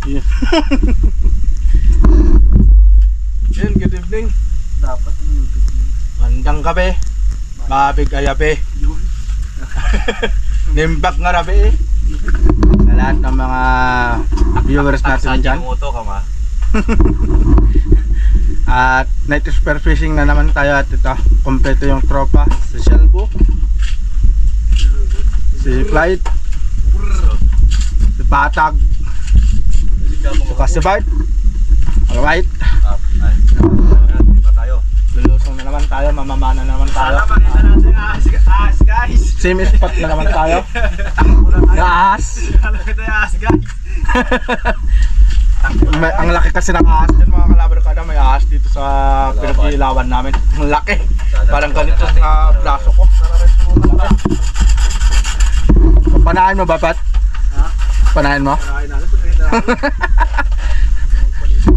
Yeah. Yan, good evening. Dapat yung YouTube niya. Mandang gabi. Mabig ayabi. Nimbak nga rabi eh. Sa lahat ng mga viewers natin dyan. At night spear fishing na naman tayo at ito, kompleto yung tropa. Si Shelbo, si Clyde, si Patag, saka si Bart. Alright, lulusong na naman tayo, mamamana na naman tayo. Makita natin yung ahas guys. Same spot na naman tayo. Ahas. Ito yung ahas guys. Ang laki kasi ng ahas dyan mga kalabarkada. May ahas dito sa pinag-iilawan namin. Ang laki. Parang ganito sa braso ko. Panahin mo ba, Pat? Ha? Panahin mo? Panahin natin.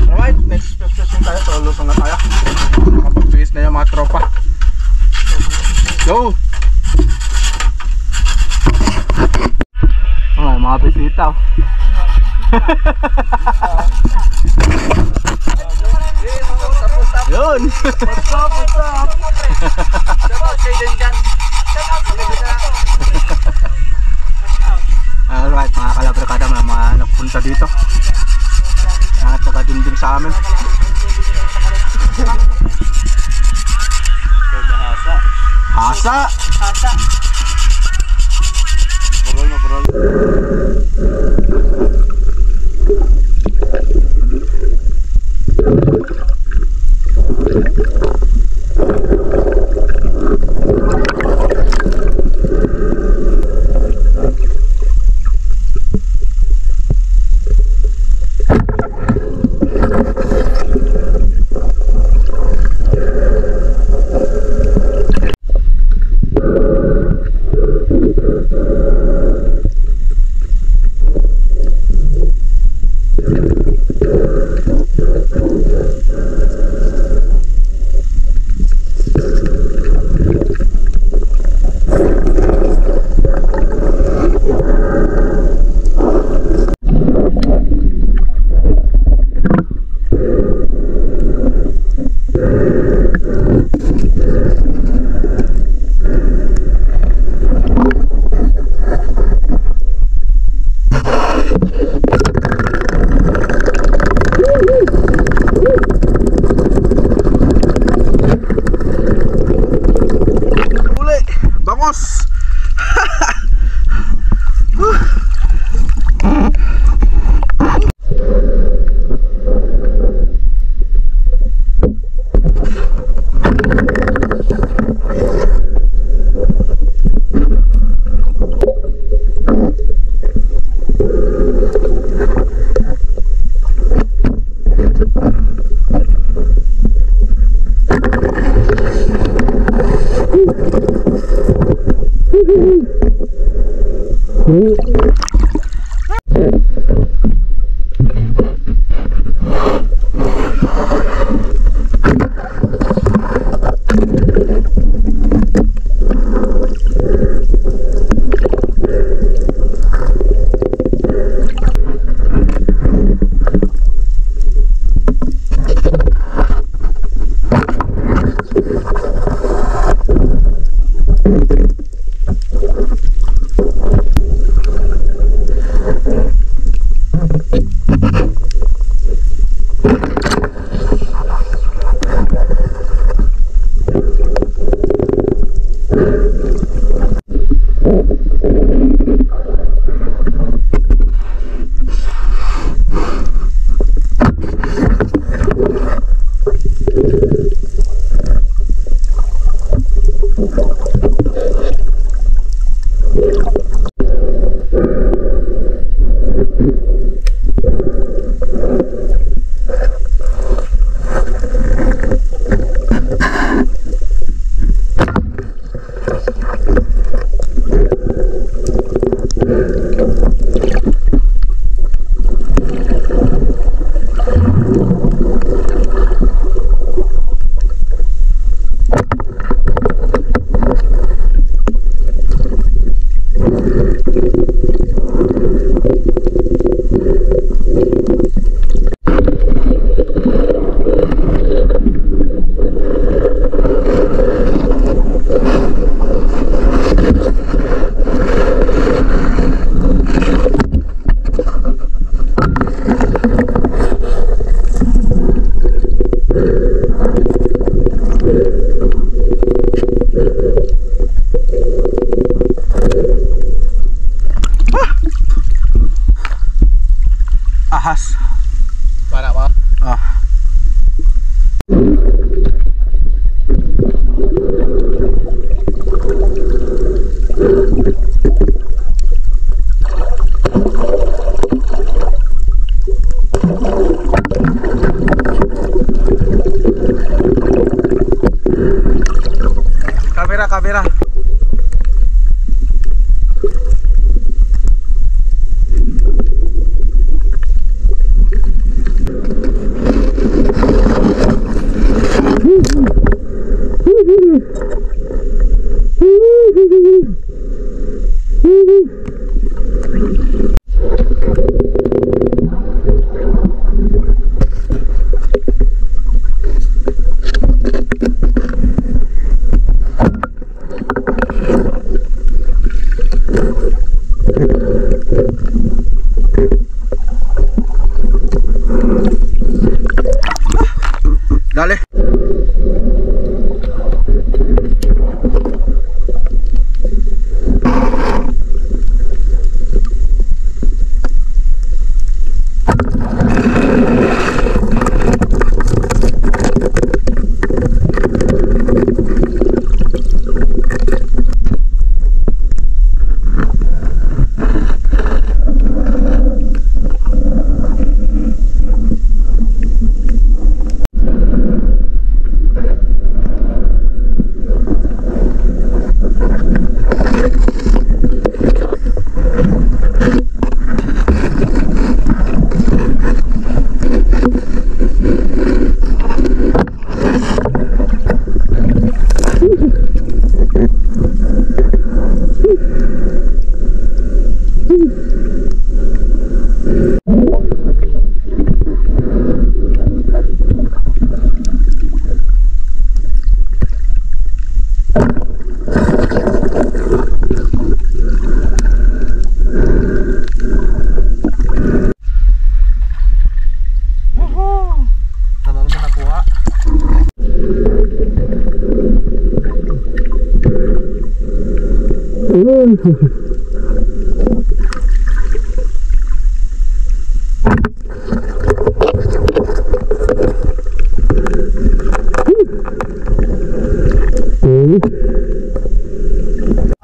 Alright, next special tayo. So lusong na tayo. Nakapag-twist na yung mga tropa. Go! Oh, mga bisita. Yun! What's up? Shoutout kay Denjan. Alright, mga kalabarkada, mga nagpunta dito. At saka din sa amin. Hasa! Purol. ahas. Para ba? Ah. Kamera. Dale.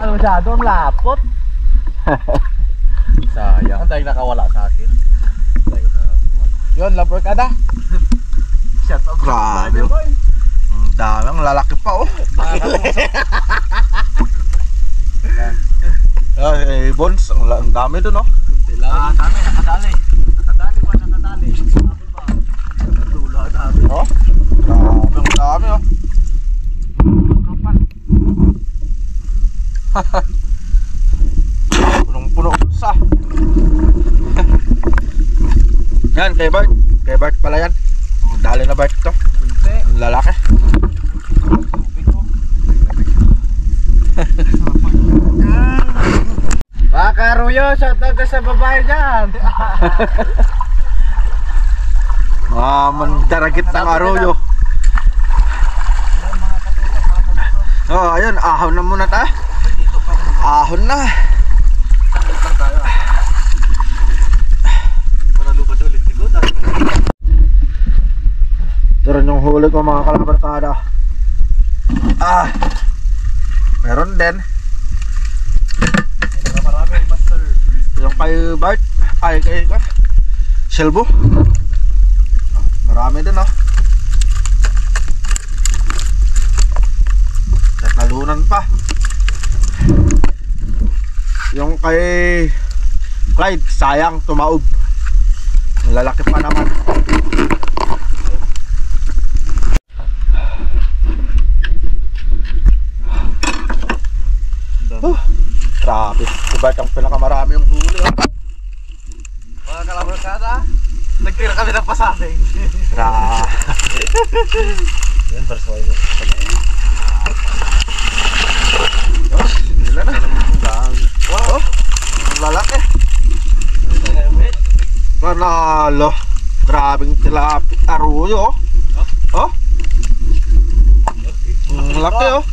Ano masyado ang lapot? Sayang, dahil nakawala sa akin. Yun, laborkada. Shut up. Grabe. Ang dami, ang lalaki pa oh. Ay, Bones, ang dami dun oh. Dami, nakadali. Nakadali ba? Nakadali. Sabi ba? Dulo, dami. Oh, grabe, ang dami oh. Punong-puno sa. Yan, kay Bart. Kay Bart pala yan. Dali na Bart to. Ang lalaki. Baka Ruyo, shoutout ka sa babae dyan. Mga mandaragit ng arroyo. Oh, ayun, ahon na muna tayo. Ahon na. Sangit lang tayo. Para lubat ulit dito. Ito rin yung huli ko mga kalabarkada. Meron din. Marami, master. Yung kay Bart. Ay, kay Shelbo. Marami din oh. Talunan pa. Yung kay Clyde, sayang tumaob. Lalaki pa naman. Grabe, si Bart ang pinakamarami yung huli oh. Mga kalabarkada, nagtira kami ng pasabing. Grabe. Yan, barsoy mo. Sila na. Wow, ang lalaki. Panalo. Grabing tilapit aruyo oh. Oh. Ang laki oh.